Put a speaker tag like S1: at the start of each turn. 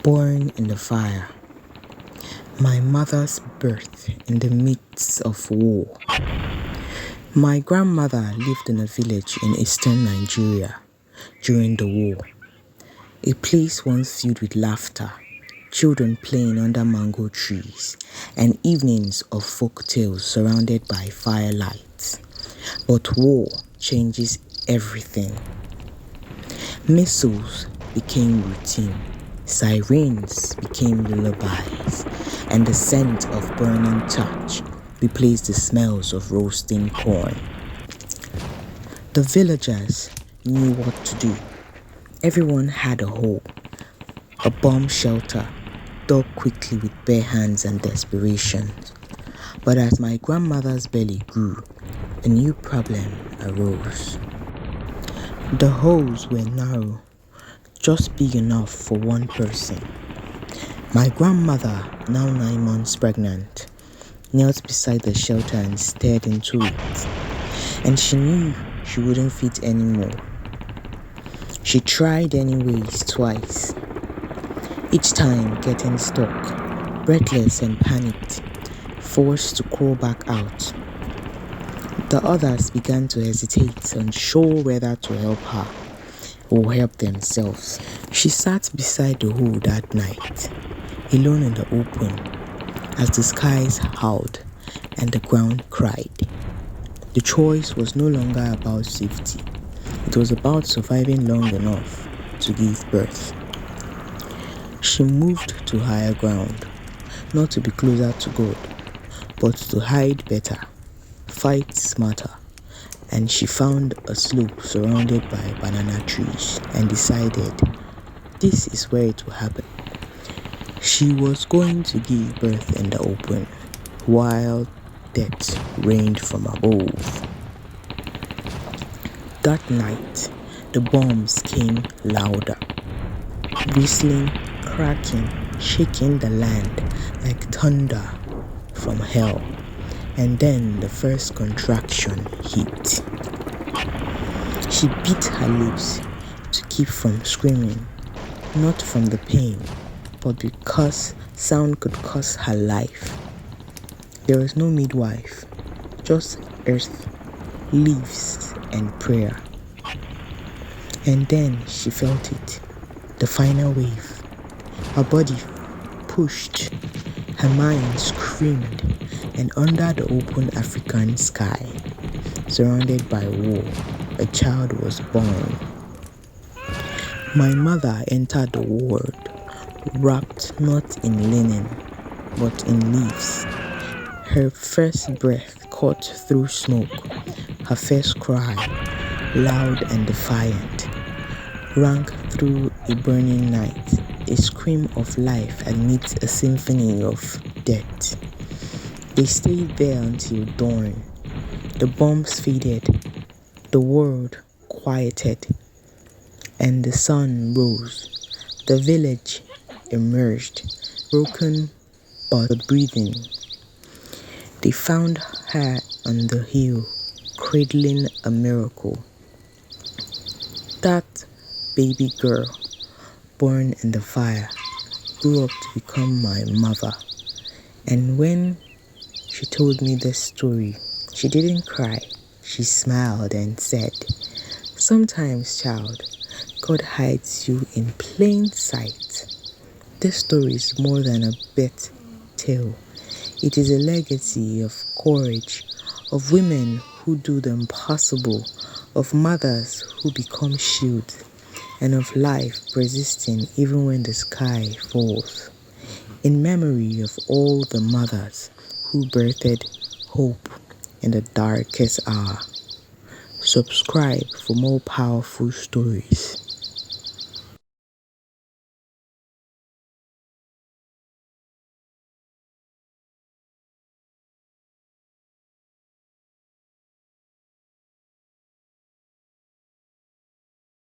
S1: Born in the fire. My mother's birth in the midst of war. My grandmother lived in a village in eastern Nigeria during the war. A place once filled with laughter, children playing under mango trees, and evenings of folk tales surrounded by firelights. But war changes everything. Missiles became routine, sirens became lullabies, and the scent of burning thatch replaced the smells of roasting corn. The villagers knew what to do. Everyone had a hole, a bomb shelter, dug quickly with bare hands and desperation. But as my grandmother's belly grew, a new problem arose. The holes were narrow, just big enough for one person. My grandmother, now 9 months pregnant, knelt beside the shelter and stared into it. And she knew she wouldn't fit anymore. She tried anyways twice, each time getting stuck, breathless and panicked, forced to crawl back out. The others began to hesitate, unsure whether to help her or help themselves. She sat beside the hole that night, alone in the open, as the skies howled and the ground cried. The choice was no longer about safety. It was about surviving long enough to give birth. She moved to higher ground, not to be closer to God, but to hide better, fight smarter. And she found a slope surrounded by banana trees and decided this is where it will happen. She was going to give birth in the open, while death reigned from above. That night, the bombs came louder, whistling, cracking, shaking the land like thunder from hell. And then the first contraction hit. She bit her lips to keep from screaming, not from the pain, but because sound could cost her life. There was no midwife, just earth, leaves, and prayer. And then she felt it, the final wave. Her body pushed, her mind screamed, and under the open African sky, surrounded by war, a child was born. My mother entered the world, wrapped not in linen, but in leaves. Her first breath caught through smoke. Her first cry, loud and defiant, rang through a burning night, a scream of life amidst a symphony of death. They stayed there until dawn. The bombs faded, the world quieted, and the sun rose. The village emerged, broken but breathing. They found her on the hill, cradling a miracle. That baby girl, born in the fire, grew up to become my mother. And when she told me this story, she didn't cry. She smiled and said, "Sometimes, child, God hides you in plain sight." This story is more than a birth tale. It is a legacy of courage, of women who do the impossible, of mothers who become shields, and of life persisting even when the sky falls. In memory of all the mothers who birthed hope in the darkest hour. Subscribe for more powerful stories.